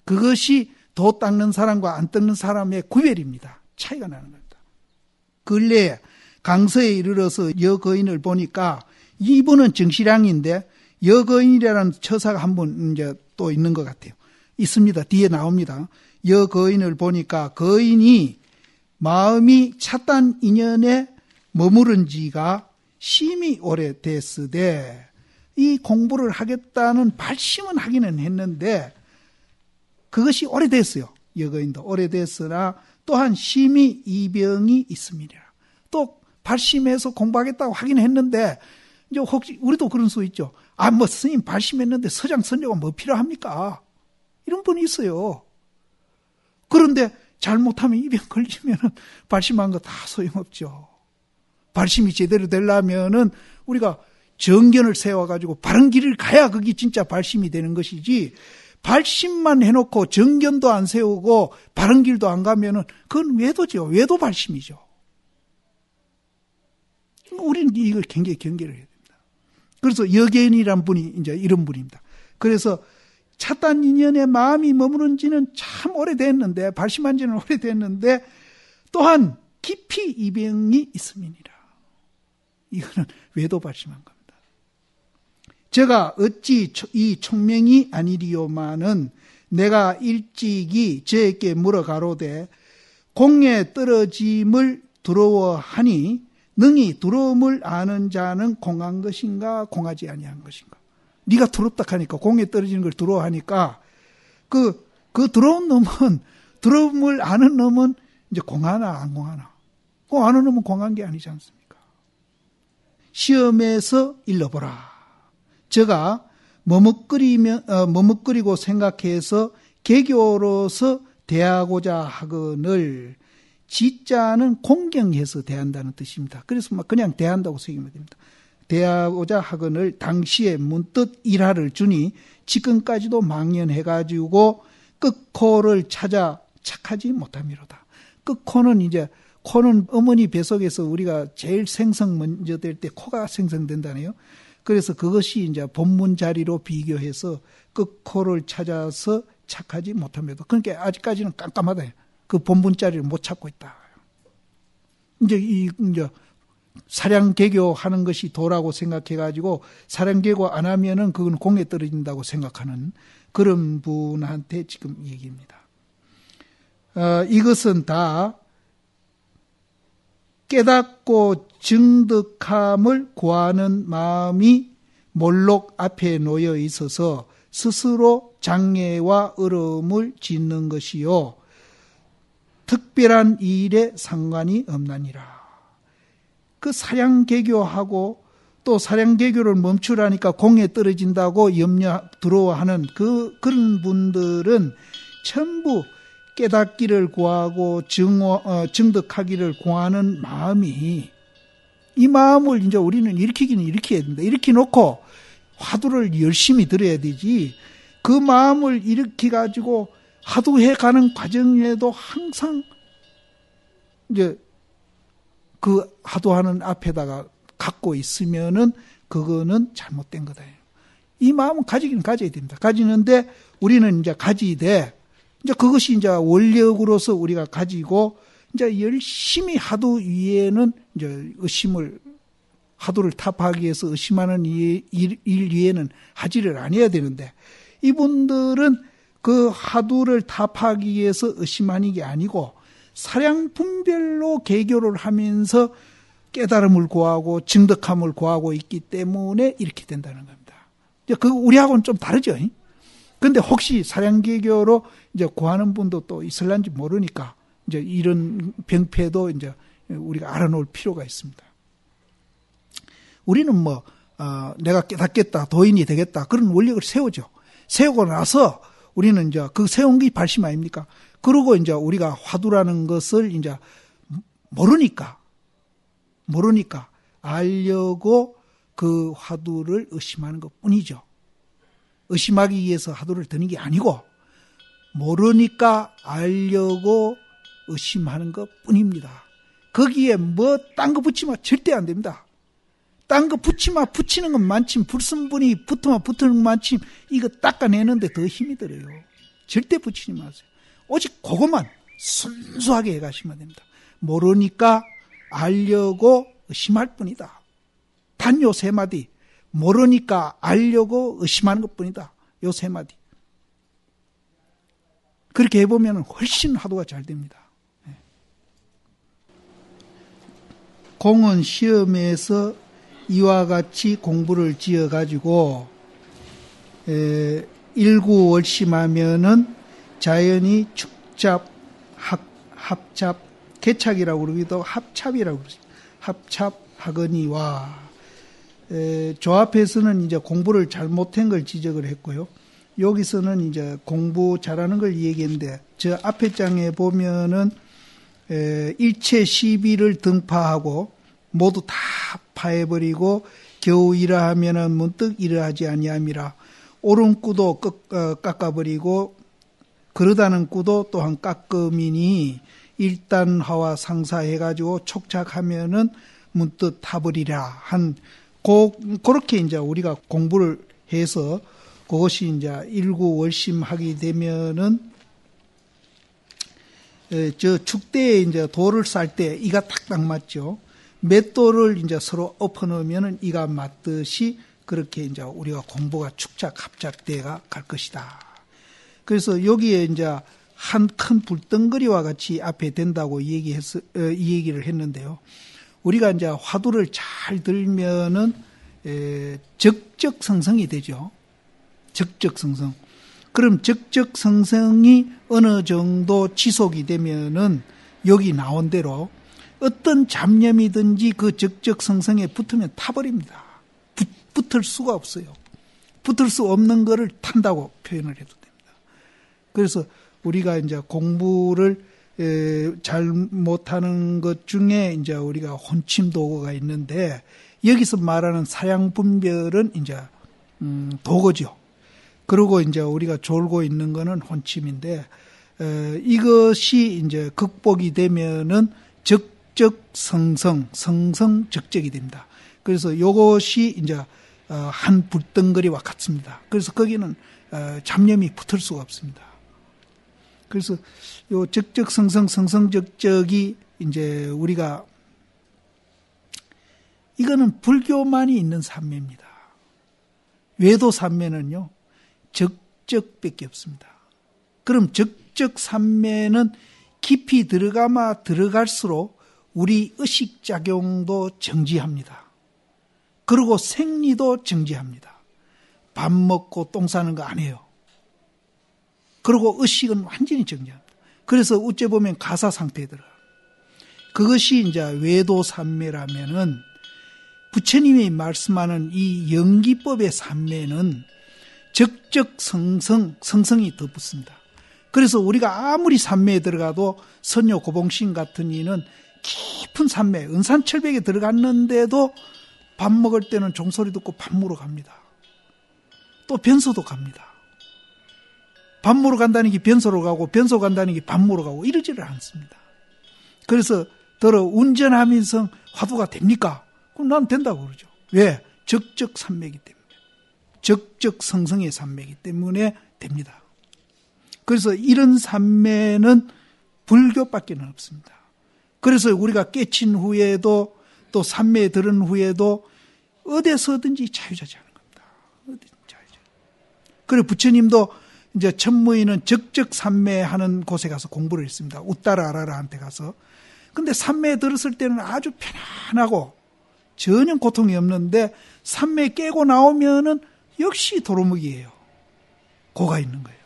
그것이 도 닦는 사람과 안 닦는 사람의 구별입니다. 차이가 나는 겁니다. 근래에 강서에 이르러서 여거인을 보니까 이분은 정실양인데 여거인이라는 처사가 한 분 이제 또 있는 것 같아요. 있습니다. 뒤에 나옵니다. 여거인을 보니까 거인이 마음이 찻단 인연에 머무른 지가 심히 오래됐으되 이 공부를 하겠다는 발심은 하기는 했는데 그것이 오래됐어요. 여거인도 오래됐으나 또한 심히 이병이 있습니다. 또 발심해서 공부하겠다고 하긴 했는데 이제 혹시 우리도 그런 수 있죠. 뭐 스님 발심했는데 서장 선녀가 뭐 필요합니까? 이런 분이 있어요. 그런데 잘못하면 입에 걸리면은 발심한 거 다 소용없죠. 발심이 제대로 되려면은 우리가 정견을 세워가지고 바른 길을 가야 그게 진짜 발심이 되는 것이지, 발심만 해놓고 정견도 안 세우고 바른 길도 안 가면은 그건 외도죠. 외도 발심이죠. 우리는 이걸 굉장히 경계를 해야 됩니다. 그래서 여견이란 분이 이제 이런 분입니다. 그래서 찻단 인연에 마음이 머무른 지는 참 오래됐는데, 발심한 지는 오래됐는데, 또한 깊이 이병이 있음이니라. 이거는 외도 발심한 겁니다. 제가 어찌 이 총명이 아니리요마는 내가 일찍이 저에게 물어가로되 공에 떨어짐을 두려워하니 능히 두려움을 아는 자는 공한 것인가 공하지 아니한 것인가. 네가 두렵다 하니까, 공에 떨어지는 걸 두려워하니까 그 두려운 놈은, 두려움을 아는 놈은 이제 공하나 안 공하나. 공하는 놈은 공한 게 아니지 않습니까? 시험에서 일러보라. 제가 머뭇거리고 생각해서 개교로서 대하고자 하거늘, 지자는 공경해서 대한다는 뜻입니다. 그래서 그냥 대한다고 새기면 됩니다. 대하고자 하거늘 당시에 문득 일화를 주니 지금까지도 망연해가지고 끝코를 찾아 착하지 못함이로다. 끝코는 이제, 코는 어머니 뱃속에서 우리가 제일 생성 먼저 될 때 코가 생성된다네요. 그래서 그것이 이제 본문 자리로 비교해서 끝코를 찾아서 착하지 못함이로다. 그러니까 아직까지는 깜깜하다. 그 본문 자리를 못 찾고 있다. 이제 사량개교 하는 것이 도라고 생각해가지고 사량개교 안 하면은 그건 공에 떨어진다고 생각하는 그런 분한테 지금 얘기입니다. 이것은 다 깨닫고 증득함을 구하는 마음이 몰록 앞에 놓여 있어서 스스로 장애와 어려움을 짓는 것이요, 특별한 일에 상관이 없나니라. 그 사량개교하고 또 사량개교를 멈추라니까 공에 떨어진다고 두려워하는 그런 분들은 전부 깨닫기를 구하고 증득하기를 구하는 마음이, 이 마음을 이제 우리는 일으키기는 일으켜야 된다. 일으키 놓고 화두를 열심히 들어야 되지, 그 마음을 일으켜가지고 화두해 가는 과정에도 항상 이제 그 화두하는 앞에다가 갖고 있으면은 그거는 잘못된 거다. 이 마음은 가지기는 가져야 됩니다. 가지는데 우리는 이제 가지되, 이제 그것이 이제 원력으로서 우리가 가지고 이제 열심히 화두 위에는 이제 화두를 타파하기 위해서 의심하는 일 위에는 하지를 아니어야 되는데, 이분들은 그 화두를 타파하기 위해서 의심하는 게 아니고 사량분별로 개교를 하면서 깨달음을 구하고 증득함을 구하고 있기 때문에 이렇게 된다는 겁니다. 그 우리하고는 좀 다르죠. 근데 혹시 사량개교로 이제 구하는 분도 또 있을런지 모르니까 이제 이런 병폐도 이제 우리가 알아놓을 필요가 있습니다. 우리는 내가 깨닫겠다, 도인이 되겠다, 그런 원력을 세우죠. 세우고 나서 우리는 이제 그 세운 게 발심 아닙니까? 그러고 이제 우리가 화두라는 것을 이제 모르니까 알려고 그 화두를 의심하는 것 뿐이죠. 의심하기 위해서 화두를 드는 게 아니고 모르니까 알려고 의심하는 것 뿐입니다. 거기에 딴 거 붙이면 절대 안 됩니다. 딴 거 붙이는 건 많지만 불순분이 붙으면 붙는 건 많지만 이거 닦아내는데 더 힘이 들어요. 절대 붙이지 마세요. 오직 그것만 순수하게 해가시면 됩니다. 모르니까 알려고 의심할 뿐이다. 단 요 세 마디. 모르니까 알려고 의심하는 것뿐이다. 요 세 마디. 그렇게 해보면 훨씬 화두가 잘 됩니다. 공은 시험에서 이와 같이 공부를 지어가지고 일구월심하면은 자연히 축잡, 합잡, 개착이라고 그러기도 합찹이라고 그러죠. 합찹하거니와 조합에서는 이제 공부를 잘못한 걸 지적을 했고요. 여기서는 이제 공부 잘하는 걸 얘기했는데 저 앞에 장에 보면은 일체 시비를 등파하고 모두 다 파해버리고 겨우 이러하면은 문득 이러하지 아니함이라. 옳은 꾸도 깎아버리고 그러다는 꾸도 또한 깎음이니 일단화와 상사해가지고 촉착하면은 문득 타버리라 한 그렇게 이제 우리가 공부를 해서 그것이 이제 일구월심하게 되면은 저 축대에 이제 돌을 쌀 때 이가 탁딱 맞죠. 맷돌을 이제 서로 엎어놓으면은 이가 맞듯이 그렇게 이제 우리가 공부가 축작 합작대가 갈 것이다. 그래서 여기에 이제 한 큰 불덩거리와 같이 앞에 된다고 이 얘기를 했는데요. 우리가 이제 화두를 잘 들면은 적적성성이 되죠. 적적성성. 그럼 적적성성이 어느 정도 지속이 되면은 여기 나온 대로 어떤 잡념이든지 그 적적성성에 붙으면 타버립니다. 붙을 수가 없어요. 붙을 수 없는 거를 탄다고 표현을 해도 됩니다. 그래서 우리가 이제 공부를 잘 못하는 것 중에 이제 우리가 혼침 도거가 있는데 여기서 말하는 사양 분별은 이제 도거죠. 그리고 이제 우리가 졸고 있는 거는 혼침인데 이것이 이제 극복이 되면은 적적성성, 성성적적이 됩니다. 그래서 이것이 이제 한 불덩거리와 같습니다. 그래서 거기는 잡념이 붙을 수가 없습니다. 그래서 요 적적성성, 성성적적이 이제 우리가 이거는 불교만이 있는 삼매입니다. 외도 삼매는요, 적적밖에 없습니다. 그럼 적적 삼매는 깊이 들어갈수록 우리 의식작용도 정지합니다. 그리고 생리도 정지합니다. 밥 먹고 똥 싸는 거 안 해요. 그리고 의식은 완전히 정지합니다. 그래서 어째 보면 가사 상태에 들어가요. 그것이 이제 외도 삼매라면은 부처님이 말씀하는 이 연기법의 삼매는 적적성성이 더 붙습니다. 그래서 우리가 아무리 삼매에 들어가도 선녀 고봉신 같은 이는 깊은 삼매, 은산철벽에 들어갔는데도 밥 먹을 때는 종소리 듣고 밥 먹으러 갑니다. 또 변소도 갑니다. 밥 먹으러 간다는 게 변소로 가고 변소 간다는 게 밥 먹으러 가고 이러지를 않습니다. 그래서 운전하면서 화두가 됩니까? 그럼 난 된다고 그러죠. 왜? 적적삼매이기 때문에. 적적성성의 삼매이기 때문에 됩니다. 그래서 이런 삼매는 불교밖에 없습니다. 그래서 우리가 깨친 후에도 또 삼매에 들은 후에도 어디서든지 자유자재하는 겁니다. 어디든지 자유자재. 그리고 부처님도 이제 천무인은 적적삼매하는 곳에 가서 공부를 했습니다. 우따라 아라라한테 가서. 근데 삼매에 들었을 때는 아주 편안하고 전혀 고통이 없는데 삼매 깨고 나오면은 역시 도루묵이에요. 고가 있는 거예요.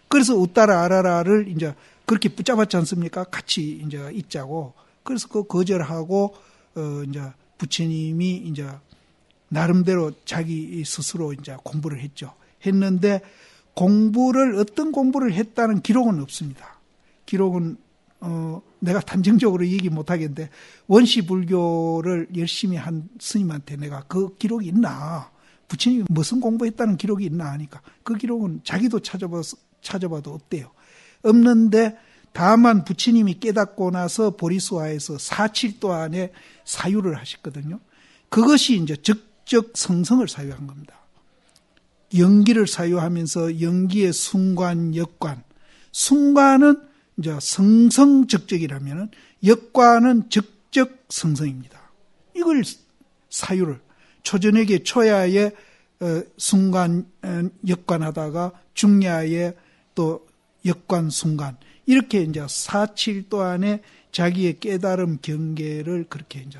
그래서 우따라 아라라를 이제 그렇게 붙잡았지 않습니까? 같이 이제 있자고. 그래서 그 거절하고 이제 부처님이 이제 나름대로 자기 스스로 이제 공부를 했죠. 했는데 어떤 공부를 했다는 기록은 없습니다. 기록은 내가 단정적으로 얘기 못 하겠는데 원시 불교를 열심히 한 스님한테 내가 그 기록이 있나? 부처님이 무슨 공부했다는 기록이 있나 하니까 그 기록은 자기도 찾아봐도 없대요. 없는데 다만 부처님이 깨닫고 나서 보리수화에서 4.7도 안에 사유를 하셨거든요. 그것이 이제 적적성성을 사유한 겁니다. 연기를 사유하면서 연기의 순관, 역관. 순관은 이제 성성적적이라면은 역관은 적적성성입니다. 이걸 사유를 초저녁에 초야에 순관, 역관하다가 중야에 또 역관, 순관 이렇게 이제 4칠 동안에 자기의 깨달음 경계를 그렇게 이제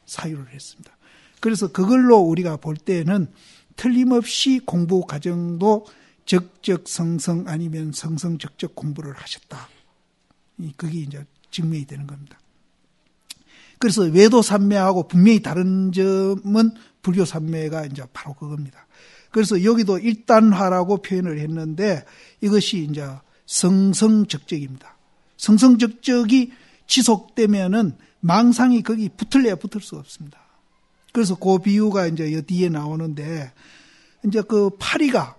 사유를 했습니다. 그래서 그걸로 우리가 볼 때는 틀림없이 공부 과정도 적적성성 아니면 성성적적 공부를 하셨다. 그게 이제 증명이 되는 겁니다. 그래서 외도 삼매하고 분명히 다른 점은 불교 삼매가 이제 바로 그겁니다. 그래서 여기도 일단화라고 표현을 했는데 이것이 이제 성성적적입니다. 성성적적이 지속되면은 망상이 거기 붙을래야 붙을 수가 없습니다. 그래서 그 비유가 이제 여 뒤에 나오는데 이제 그 파리가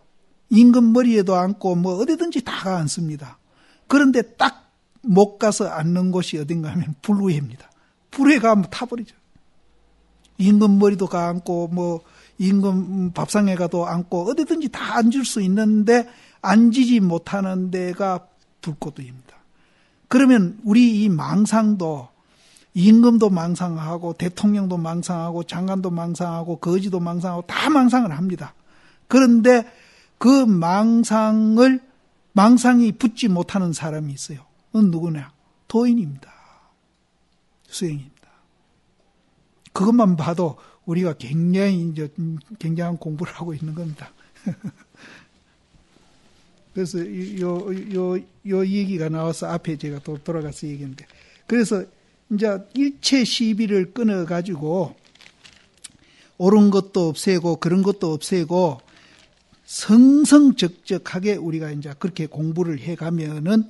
임금 머리에도 앉고 뭐 어디든지 다 앉습니다. 그런데 딱 못 가서 앉는 곳이 어딘가 하면 불후회입니다. 불후회 가면 타버리죠. 임금 머리도 가 앉고 뭐 임금 밥상에 가도 앉고 어디든지 다 앉을 수 있는데 앉지 못하는 데가 불꽃도입니다. 그러면 우리 이 망상도 임금도 망상하고 대통령도 망상하고 장관도 망상하고 거지도 망상하고 다 망상을 합니다. 그런데 그 망상이 붙지 못하는 사람이 있어요. 그건 누구냐? 도인입니다. 수행입니다. 그것만 봐도 우리가 굉장히 굉장한 공부를 하고 있는 겁니다. 그래서 요 얘기가 나와서 앞에 제가 또 돌아가서 얘기했는데, 그래서 이제 일체 시비를 끊어가지고 옳은 것도 없애고 그런 것도 없애고 성성적적하게 우리가 이제 그렇게 공부를 해가면은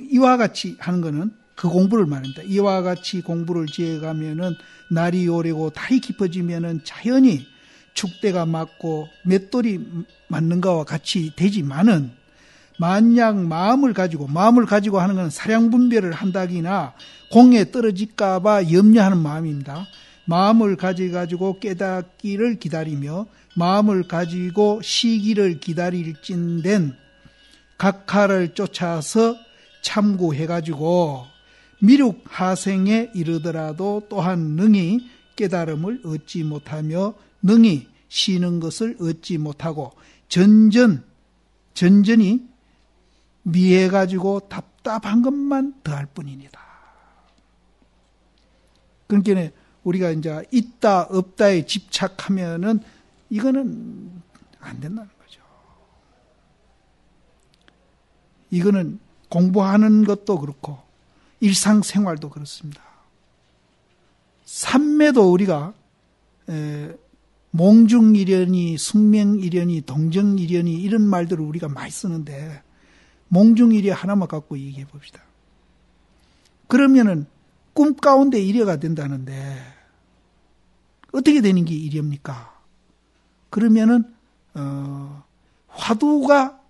이와 같이 하는 거는 그 공부를 말합니다. 이와 같이 공부를 지어가면은 날이 오래고 달이 깊어지면은 자연히 축대가 맞고 맷돌이 맞는 것과 같이 되지만은 만약 마음을 가지고 하는 건 사량분별을 한다기나 공에 떨어질까봐 염려하는 마음입니다. 마음을 가지고 깨닫기를 기다리며 마음을 가지고 시기를 기다릴진된 각하를 쫓아서 참고해가지고 미륵 하생에 이르더라도 또한 능히 깨달음을 얻지 못하며 능히 쉬는 것을 얻지 못하고 전전히 미해가지고 답답한 것만 더할 뿐입니다. 그러니까 우리가 이제 있다 없다에 집착하면은 이거는 안 된다는 거죠. 이거는 공부하는 것도 그렇고 일상생활도 그렇습니다. 삼매도 우리가 몽중일연이, 숙명일연이, 동정일연이 이런 말들을 우리가 많이 쓰는데 몽중일연 하나만 갖고 얘기해 봅시다. 그러면은 꿈 가운데 일여가 된다는데 어떻게 되는 게 일입니까? 그러면은 화두가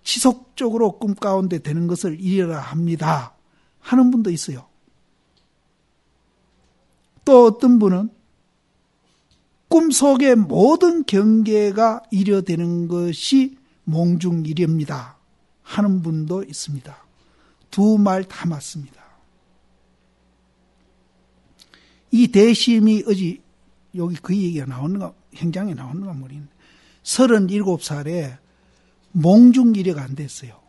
지속적으로 꿈 가운데 되는 것을 일이라 합니다 하는 분도 있어요. 또 어떤 분은 꿈속의 모든 경계가 일여되는 것이 몽중일여입니다 하는 분도 있습니다. 두 말 다 맞습니다. 이 대심이 어제 여기 그 얘기가 나오는가, 행장에 나오는가 모르겠는데 37살에 몽중일여가 안 됐어요.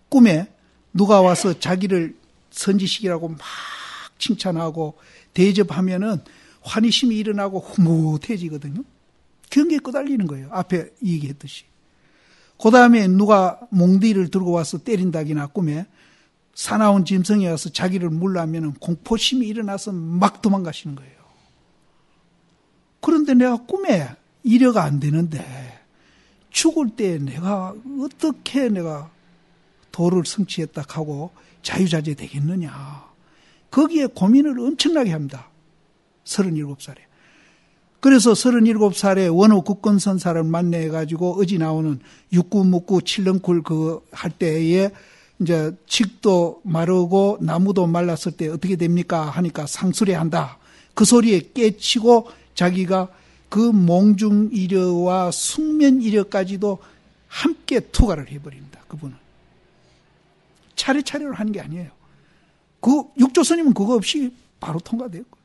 꿈에 누가 와서 자기를 선지식이라고 막 칭찬하고 대접하면은 환희심이 일어나고 흐뭇해지거든요. 경계에 끄달리는 거예요. 앞에 얘기했듯이. 그 다음에 누가 몽디를 들고 와서 때린다기나 꿈에 사나운 짐승이 와서 자기를 물라면은 공포심이 일어나서 막 도망가시는 거예요. 그런데 내가 꿈에 일여가 안 되는데 죽을 때 내가 어떻게 내가 도를 성취했다 하고 자유자재 되겠느냐. 거기에 고민을 엄청나게 합니다. 37살에. 그래서 37살에 원호 국건선사를 만나가지고 어지 나오는 육구묵구 칠렁쿨 할 때에 이제 칡도 마르고 나무도 말랐을 때 어떻게 됩니까? 하니까 상수레 한다. 그 소리에 깨치고 자기가 그 몽중이려와 숙면이려까지도 함께 투과를 해버립니다. 그분은. 차례차례로 하는 게 아니에요. 그 육조스님은 그거 없이 바로 통과됐고,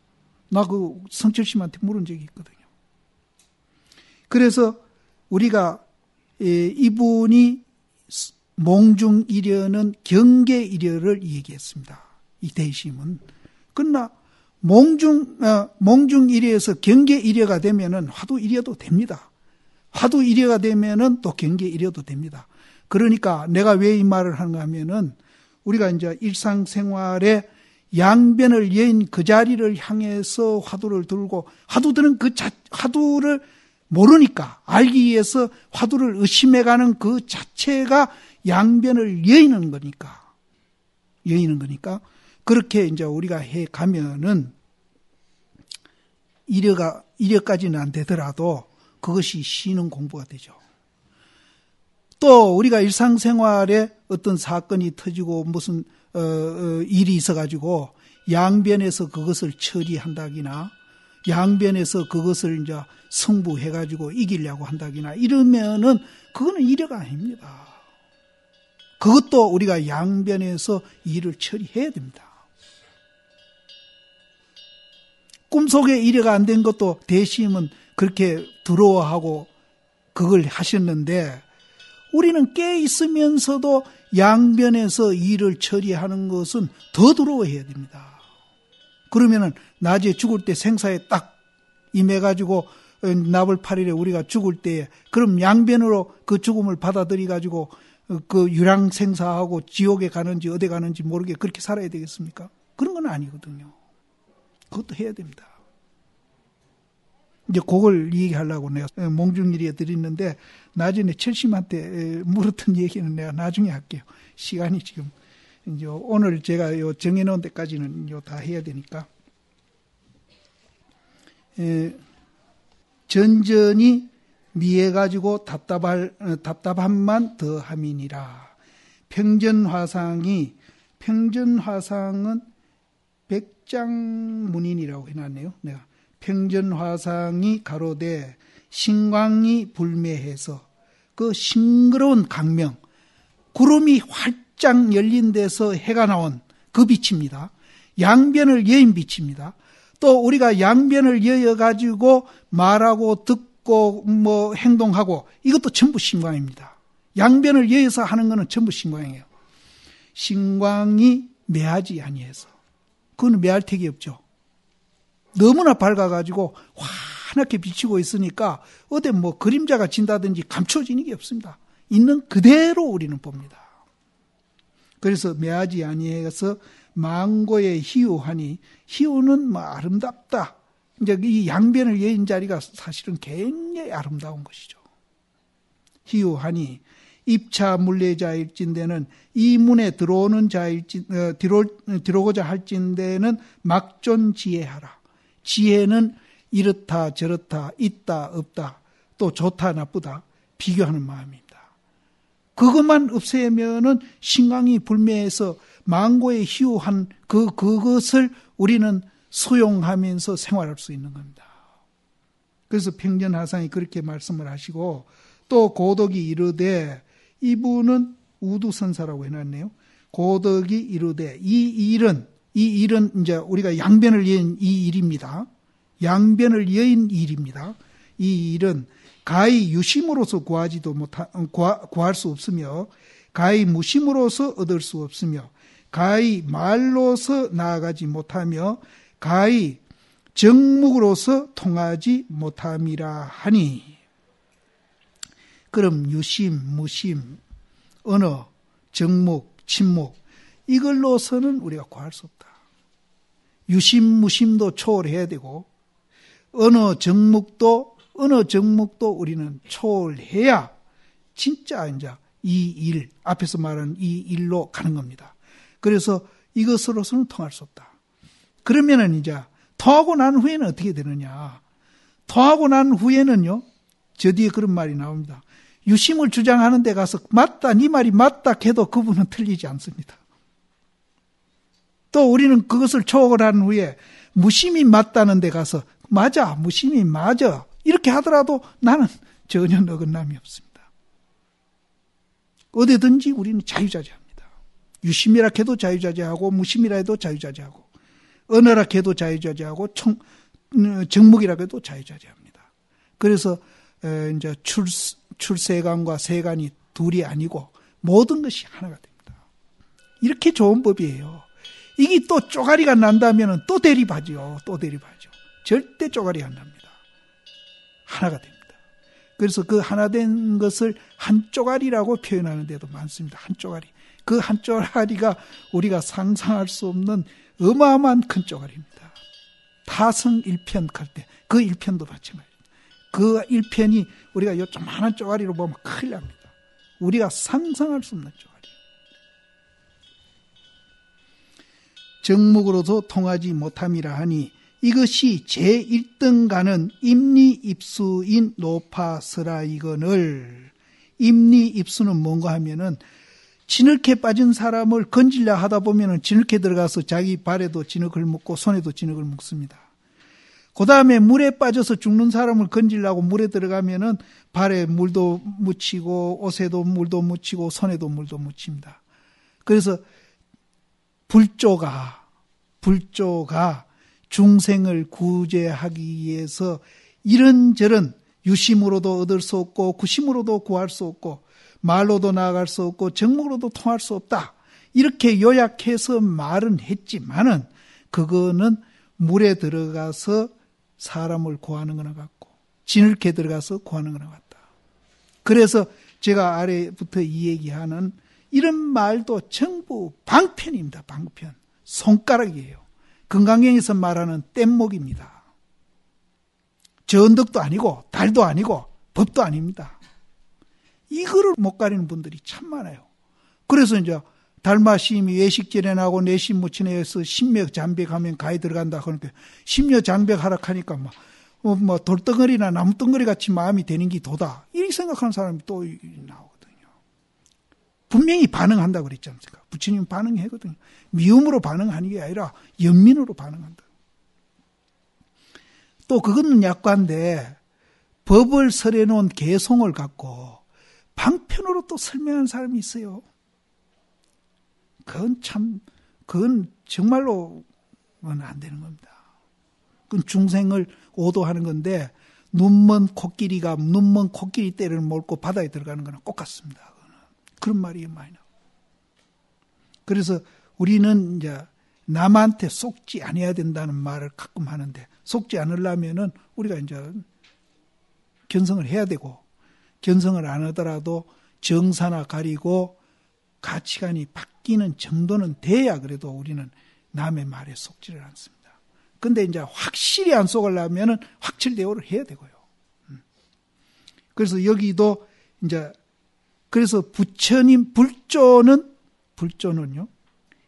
나 그 성철씨한테 물은 적이 있거든요. 그래서 우리가 이분이 몽중이려는 경계이려를 얘기했습니다. 이 대심은. 그러나 몽중이려에서 경계이려가 되면은 화두이려도 됩니다. 화두이려가 되면은 또 경계이려도 됩니다. 그러니까 내가 왜 이 말을 하는가 하면은 우리가 이제 일상생활에 양변을 여인 그 자리를 향해서 화두를 들고, 화두들은 화두를 모르니까 알기 위해서 화두를 의심해가는 그 자체가 양변을 여의는 거니까. 그렇게 이제 우리가 해 가면은 이려까지는 안 되더라도 그것이 쉬는 공부가 되죠. 또 우리가 일상생활에 어떤 사건이 터지고 무슨 일이 있어가지고 양변에서 그것을 처리한다기나 양변에서 그것을 이제 승부해가지고 이기려고 한다기나 이러면은 그거는 이려가 아닙니다. 그것도 우리가 양변에서 일을 처리해야 됩니다. 꿈속에 이려가 안 된 것도 대심은 그렇게 두려워하고 그걸 하셨는데, 우리는 깨 있으면서도 양변에서 일을 처리하는 것은 더 두려워해야 됩니다. 그러면은 낮에 죽을 때 생사에 딱 임해가지고 나불 8일에 우리가 죽을 때, 그럼 양변으로 그 죽음을 받아들여가지고 그 유랑생사하고 지옥에 가는지 어디 가는지 모르게 그렇게 살아야 되겠습니까? 그런 건 아니거든요. 그것도 해야 됩니다. 이제 그걸 얘기하려고 내가 몽중이려 드렸는데, 나중에 철심한테 물었던 얘기는 내가 나중에 할게요. 시간이 지금 이제 오늘 제가 요 정해놓은 데까지는 요 다 해야 되니까. 전전이 미해가지고 답답함만 더함이니라. 평전화상은 백장문인이라고 해놨네요. 내가 평전화상이 가로되 신광이 불매해서, 그 싱그러운 강명, 구름이 활짝 열린 데서 해가 나온 그 빛입니다. 양변을 여인 빛입니다. 또 우리가 양변을 여여가지고 말하고 듣고 뭐 행동하고, 이것도 전부 신광입니다. 양변을 여여서 하는 것은 전부 신광이에요. 신광이 매하지 아니해서, 그건 매할 택이 없죠. 너무나 밝아가지고 환하게 비치고 있으니까 어디 뭐 그림자가 진다든지 감춰지는 게 없습니다. 있는 그대로 우리는 봅니다. 그래서 매하지 아니해서 망고의 희우하니, 희우는 뭐 아름답다. 이제 이 양변을 여인 자리가 사실은 굉장히 아름다운 것이죠. 희우하니 입차 물례자일진대는 이 문에 들어오는 들어오고자 할진대는 막존지혜하라. 지혜는 이렇다 저렇다, 있다 없다, 또 좋다 나쁘다 비교하는 마음입니다. 그것만 없애면은 신광이 불매해서 망고에 희우한 그것을 우리는 수용하면서 생활할 수 있는 겁니다. 그래서 평전화상이 그렇게 말씀을 하시고, 또 고덕이 이르되, 이분은 우두선사라고 해놨네요. 고덕이 이르되, 이 일은 이제 우리가 양변을 여인 이 일입니다. 양변을 여인 일입니다. 이 일은 가히 유심으로서 구할 수 없으며, 가히 무심으로서 얻을 수 없으며, 가히 말로서 나아가지 못하며, 가히 정묵으로서 통하지 못함이라 하니. 그럼 유심, 무심, 언어, 정묵, 침묵, 이걸로서는 우리가 구할 수 없다. 유심, 무심도 초월해야 되고, 언어, 정묵도 우리는 초월해야 진짜 이제 이 일, 앞에서 말한 이 일로 가는 겁니다. 그래서 이것으로서는 통할 수 없다. 그러면은 이제 통하고 난 후에는 어떻게 되느냐? 통하고 난 후에는요, 저 뒤에 그런 말이 나옵니다. 유심을 주장하는 데 가서 맞다, 네 말이 맞다 해도 그분은 틀리지 않습니다. 또 우리는 그것을 초월한 후에 무심이 맞다는 데 가서 맞아, 무심이 맞아, 이렇게 하더라도 나는 전혀 어긋남이 없습니다. 어디든지 우리는 자유자재합니다. 유심이라 해도 자유자재하고 무심이라 해도 자유자재하고 언어라 해도 자유자재하고 정목이라 해도 자유자재합니다. 그래서 이제 출세관과 세관이 둘이 아니고 모든 것이 하나가 됩니다. 이렇게 좋은 법이에요. 이게 또 쪼가리가 난다면 또 대립하죠. 또 대립하죠. 절대 쪼가리 안 납니다. 하나가 됩니다. 그래서 그 하나 된 것을 한 쪼가리라고 표현하는 데도 많습니다. 한 쪼가리. 그 한 쪼가리가 우리가 상상할 수 없는 어마어마한 큰 쪼가리입니다. 타성 1편 할 때 그 1편도 마찬가지입니다. 그 1편이 우리가 요 조그마한 쪼가리로 보면 큰일 납니다. 우리가 상상할 수 없는 쪼가리. 정목으로도 통하지 못함이라 하니 이것이 제1등가는 임리입수인 노파서라 이거늘. 임리입수는 뭔가 하면은 진흙에 빠진 사람을 건지려 하다 보면은 진흙에 들어가서 자기 발에도 진흙을 묻고 손에도 진흙을 묻습니다. 그 다음에 물에 빠져서 죽는 사람을 건지려고 물에 들어가면은 발에 물도 묻히고 옷에도 물도 묻히고 손에도 물도 묻힙니다. 그래서 불조가 중생을 구제하기 위해서 이런저런 유심으로도 얻을 수 없고 구심으로도 구할 수 없고 말로도 나아갈 수 없고 정목으로도 통할 수 없다. 이렇게 요약해서 말은 했지만은 그거는 물에 들어가서 사람을 구하는 거나 같고 진흙에 들어가서 구하는 거나 같다. 그래서 제가 아래부터 이 얘기하는 이런 말도 전부 방편입니다. 방편. 손가락이에요. 건강경에서 말하는 뗏목입니다. 전덕도 아니고 달도 아니고 법도 아닙니다. 이거를 못 가리는 분들이 참 많아요. 그래서 이제 달마심이 외식절에나고 내심 무친에서 심묘 장벽하면 가에 들어간다 그러니까 심묘 장벽하라 하니까 뭐 돌덩어리나 나무덩어리 같이 마음이 되는 게 도다. 이렇게 생각하는 사람이 또 나오거든요. 분명히 반응한다고 그랬지 않습니까? 부처님 반응하거든요. 미움으로 반응하는 게 아니라 연민으로 반응한다. 또 그거는 약관데 법을 설해놓은 개송을 갖고 방편으로 또 설명하는 사람이 있어요. 그건 정말로 안 되는 겁니다. 그건 중생을 오도하는 건데 눈먼 코끼리 떼를 몰고 바다에 들어가는 거랑 똑같습니다. 그런 말이 많이 나와요. 그래서 우리는 이제 남한테 속지 않아야 된다는 말을 가끔 하는데 속지 않으려면은 우리가 이제 견성을 해야 되고 견성을 안 하더라도 정사나 가리고 가치관이 바뀌는 정도는 돼야 그래도 우리는 남의 말에 속지를 않습니다. 근데 이제 확실히 안 속으려면은 확철대오를 해야 되고요. 그래서 여기도 이제 그래서 부처님 불조는요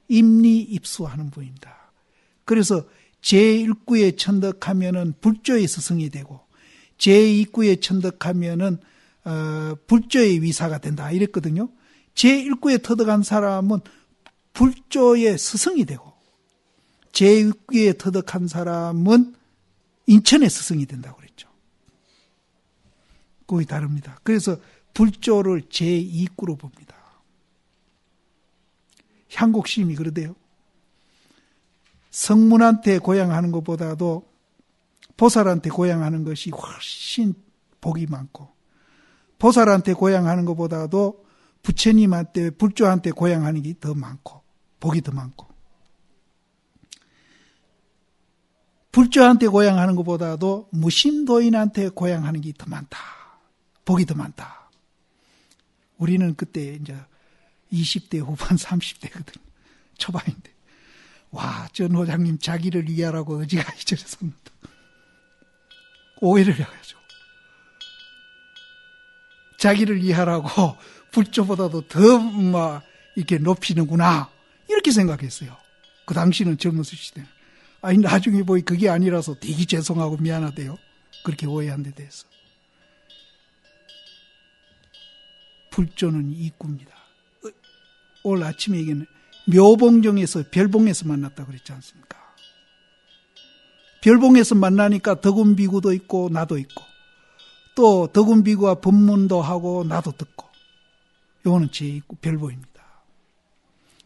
임리입수하는 분입니다. 그래서 제1구에 천덕하면은 불조의 스승이 되고 제2구에 천덕하면은 불조의 위사가 된다 이랬거든요. 제1구에 터득한 사람은 불조의 스승이 되고 제6구에 터득한 사람은 인천의 스승이 된다고 그랬죠. 거의 다릅니다. 그래서 불조를 제2구로 봅니다. 향곡심이 그러대요. 성문한테 고향하는 것보다도 보살한테 고향하는 것이 훨씬 복이 많고 보살한테 고향하는 것보다도 부처님한테 불조한테 고향하는 게 더 많고 복이 더 많고 불조한테 고향하는 것보다도 무심도인한테 고향하는 게 더 많다. 복이 더 많다. 우리는 그때 이제 20대 후반 30대거든요. 초반인데 와, 전 회장님 자기를 위하라고 어지가 이절했었는데 오해를 해가지고 자기를 위하라고 불조보다도 더 막 이렇게 높이는구나 이렇게 생각했어요. 그 당시는 젊었을 시대는. 아니 나중에 보니 그게 아니라서 되게 죄송하고 미안하대요. 그렇게 오해한 데 대해서. 불조는 이구입니다. 오늘 아침에 얘기는 묘봉정에서 별봉에서 만났다고 그랬지 않습니까? 별봉에서 만나니까 덕운 비구도 있고 나도 있고 또 덕운비구와 법문도 하고 나도 듣고. 요거는 제2구 별보입니다.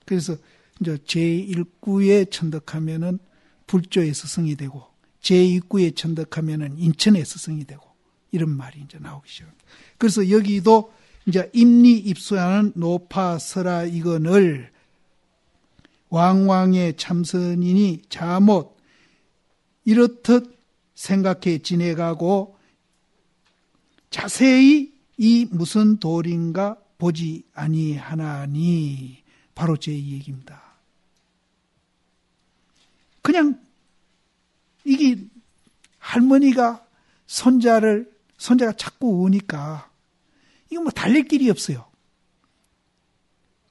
그래서 이제 제1구에 천덕하면은 불조에 스승이 되고 제2구에 천덕하면은 인천에 스승이 되고 이런 말이 이제 나오기 시작합니다. 그래서 여기도 이제 임리 입수하는 노파설하 이건을 왕왕의 참선인이 자못 이렇듯 생각해 지내가고 자세히 이 무슨 도리인가 보지 아니하나니 바로 제 얘기입니다. 그냥 이게 할머니가 손자가 자꾸 우니까 이거 뭐 달랠 길이 없어요.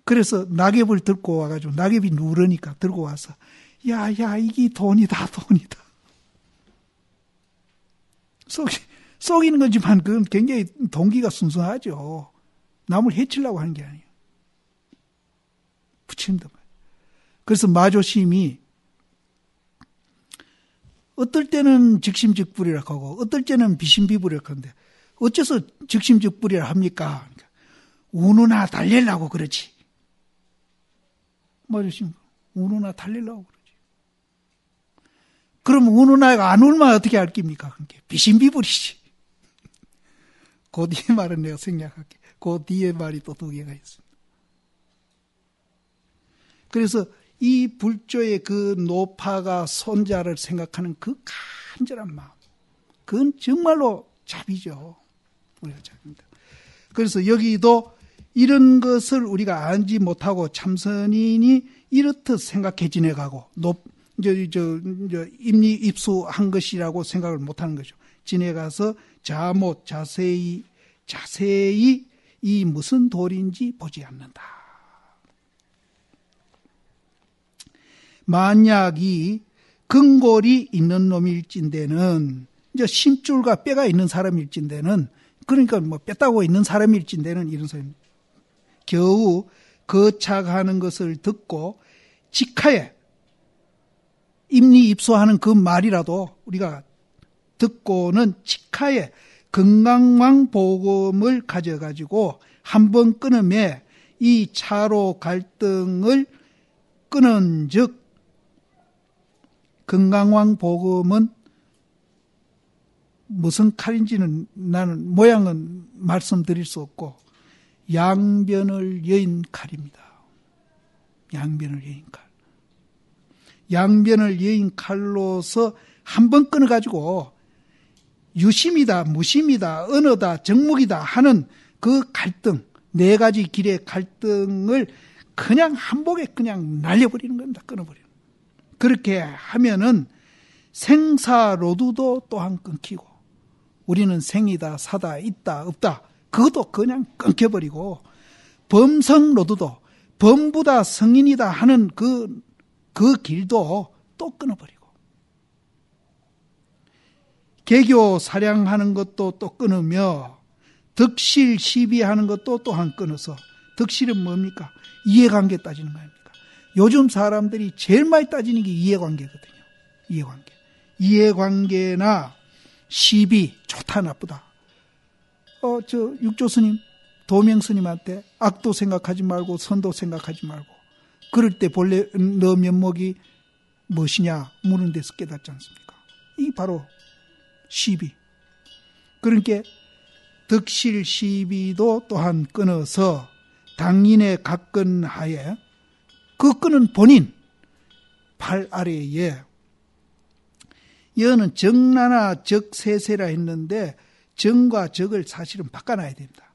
그래서 낙엽을 들고 와가지고 낙엽이 누르니까 들고 와서 야 이게 돈이다. 속이는 거지만 그건 굉장히 동기가 순수하죠. 남을 해치려고 하는 게 아니에요. 부처님도 말이에요. 그래서 마조심이 어떨 때는 즉심즉불이라고 하고 어떨 때는 비심비불이라고 하는데 어째서 즉심즉불이라 합니까? 그러니까 우누나 달래려고 그러지. 마조심 우누나 달래려고 그러지. 그럼 우누나가 안 울면 어떻게 할 깁니까? 그게 비심비불이지. 그 뒤에 말은 내가 생략할게. 그 뒤에 말이 또 2개가 있습니다. 그래서 이 불조의 그 노파가 손자를 생각하는 그 간절한 마음, 그건 정말로 자비죠. 우리가 자비입니다. 그래서 여기도 이런 것을 우리가 알지 못하고 참선인이 이렇듯 생각해 지내가고 임리 입수한 것이라고 생각을 못하는 거죠. 지내가서 자못 자세히 이 무슨 도리인지 보지 않는다. 만약 이 근골이 있는 놈일진대는 이제 심줄과 뼈가 있는 사람일진대는 그러니까 뭐 뼈다고 있는 사람일진대는 이런 사람 겨우 거착하는 것을 듣고 직하에 임리 입수하는 그 말이라도 우리가 듣고는 직하에 건강왕 복음을 가져가지고 한번 끊으면 이 차로 갈등을 끊은 즉 건강왕 복음은 무슨 칼인지는 나는 모양은 말씀드릴 수 없고 양변을 여인 칼입니다. 양변을 여인 칼. 양변을 여인 칼로서 한번 끊어가지고 유심이다, 무심이다, 언어다, 정묵이다 하는 그 갈등, 4가지 길의 갈등을 그냥 한복에 그냥 날려버리는 겁니다. 끊어버리는. 그렇게 하면은 생사로두도 또한 끊기고 우리는 생이다, 사다, 있다, 없다 그것도 그냥 끊겨버리고 범성로두도 범부다, 성인이다 하는 그 길도 또 끊어버리고 개교 사량하는 것도 또 끊으며 덕실 시비하는 것도 또한 끊어서 덕실은 뭡니까? 이해관계 따지는 거 아닙니까? 요즘 사람들이 제일 많이 따지는 게 이해관계거든요. 이해관계. 이해관계나 시비 좋다 나쁘다. 육조스님, 도명스님한테 악도 생각하지 말고 선도 생각하지 말고 그럴 때 본래 너 면목이 무엇이냐 물은 데서 깨닫지 않습니까? 이 바로 시비. 그러니까 덕실 시비도 또한 끊어서 당인의 각근하에 그 끈은 본인 발 아래에 여는 정나나 적세세라 했는데 정과 적을 사실은 바꿔놔야 됩니다.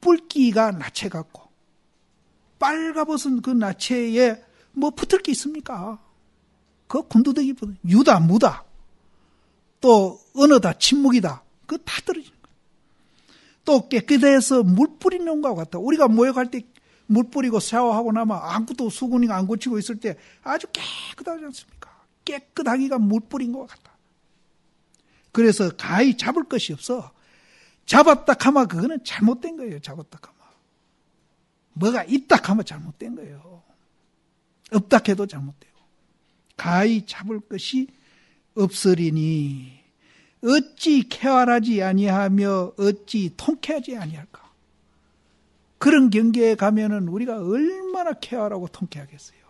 뿔기가 나체 같고 빨가벗은 그 나체에 뭐 붙을 게 있습니까? 그 군두더기 붙은 유다 무다 또 언어다 침묵이다 그거 다 떨어지는 거예요. 또 깨끗해서 물 뿌리는 것과 같다. 우리가 모욕할 때 물 뿌리고 샤워하고 나면 아무것도 수건이가 안 고치고 있을 때 아주 깨끗하지 않습니까? 깨끗하기가 물 뿌린 것 같다. 그래서 가히 잡을 것이 없어. 잡았다 하면 그거는 잘못된 거예요. 잡았다 하면. 뭐가 있다 하면 잘못된 거예요. 없다 해도 잘못되고. 가히 잡을 것이 없으리니 어찌 쾌활하지 아니하며 어찌 통쾌하지 아니할까? 그런 경계에 가면은 우리가 얼마나 쾌활하고 통쾌하겠어요.